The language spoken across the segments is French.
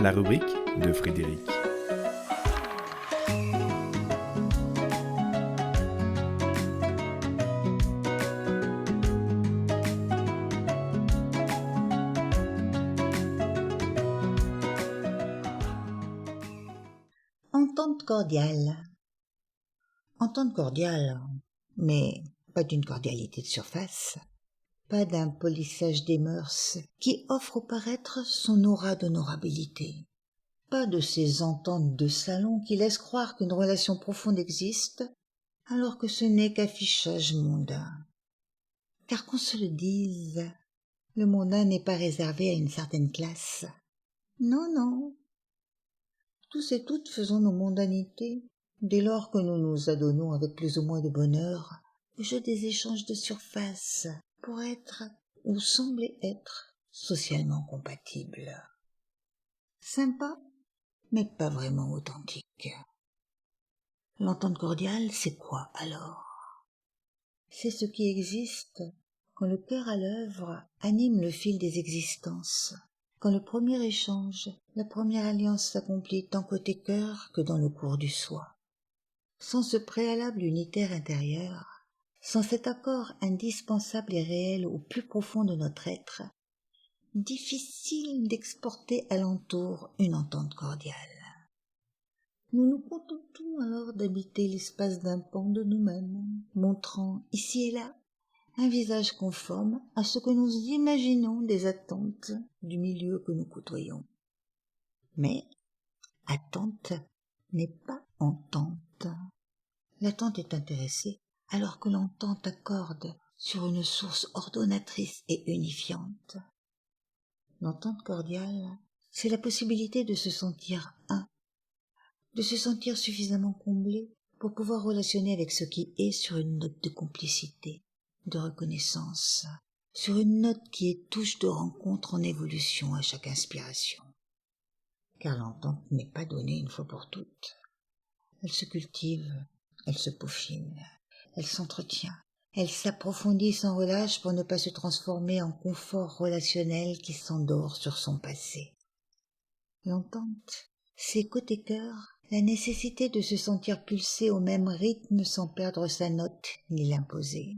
la rubrique de Frédéric. Entente cordiale. Entente cordiale, mais pas d'une cordialité de surface, pas d'un polissage des mœurs qui offre au paraître son aura d'honorabilité, pas de ces ententes de salon qui laissent croire qu'une relation profonde existe, alors que ce n'est qu'affichage mondain. Car qu'on se le dise, le mondain n'est pas réservé à une certaine classe. Non, non. Tous et toutes faisons nos mondanités, dès lors que nous nous adonnons avec plus ou moins de bonheur au jeu des échanges de surface pour être, ou sembler être, socialement compatibles. Sympa, mais pas vraiment authentique. L'entente cordiale, c'est quoi alors? C'est ce qui existe quand le cœur à l'œuvre anime le fil des existences, quand le premier échange, la première alliance s'accomplit tant côté cœur que dans le cours du soi. Sans ce préalable unitaire intérieur, sans cet accord indispensable et réel au plus profond de notre être, difficile d'exporter alentour une entente cordiale. Nous nous contentons alors d'habiter l'espace d'un pan de nous-mêmes, montrant, ici et là, un visage conforme à ce que nous imaginons des attentes du milieu que nous côtoyons. Mais attente n'est pas entente. L'attente est intéressée alors que l'entente accorde sur une source ordonnatrice et unifiante. L'entente cordiale, c'est la possibilité de se sentir un, de se sentir suffisamment comblé pour pouvoir relationner avec ce qui est sur une note de complicité, de reconnaissance, sur une note qui est touche de rencontre en évolution à chaque inspiration. Car l'entente n'est pas donnée une fois pour toutes. Elle se cultive, elle se peaufine, elle s'entretient, elle s'approfondit sans relâche pour ne pas se transformer en confort relationnel qui s'endort sur son passé. L'entente, c'est côté cœur, la nécessité de se sentir pulser au même rythme sans perdre sa note ni l'imposer.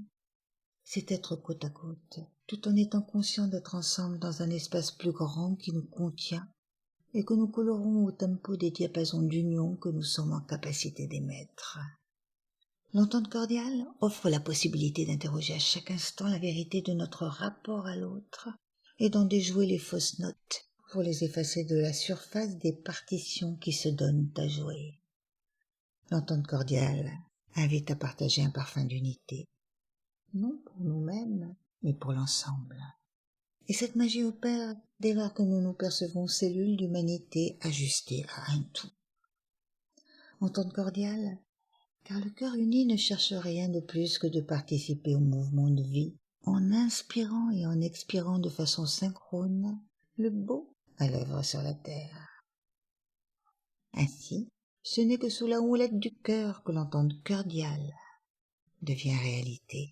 C'est être côte à côte, tout en étant conscient d'être ensemble dans un espace plus grand qui nous contient et que nous colorons au tempo des diapasons d'union que nous sommes en capacité d'émettre. L'entente cordiale offre la possibilité d'interroger à chaque instant la vérité de notre rapport à l'autre et d'en déjouer les fausses notes pour les effacer de la surface des partitions qui se donnent à jouer. L'entente cordiale invite à partager un parfum d'unité, non pour nous-mêmes, mais pour l'ensemble. Et cette magie opère dès lors que nous nous percevons cellules d'humanité ajustées à un tout. Entente cordiale, car le cœur uni ne cherche rien de plus que de participer au mouvement de vie, en inspirant et en expirant de façon synchrone le beau à l'œuvre sur la terre. Ainsi, ce n'est que sous la houlette du cœur que l'entente cordiale devient réalité.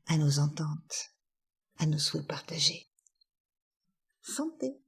À nos ententes, à nos souhaits partagés. Santé!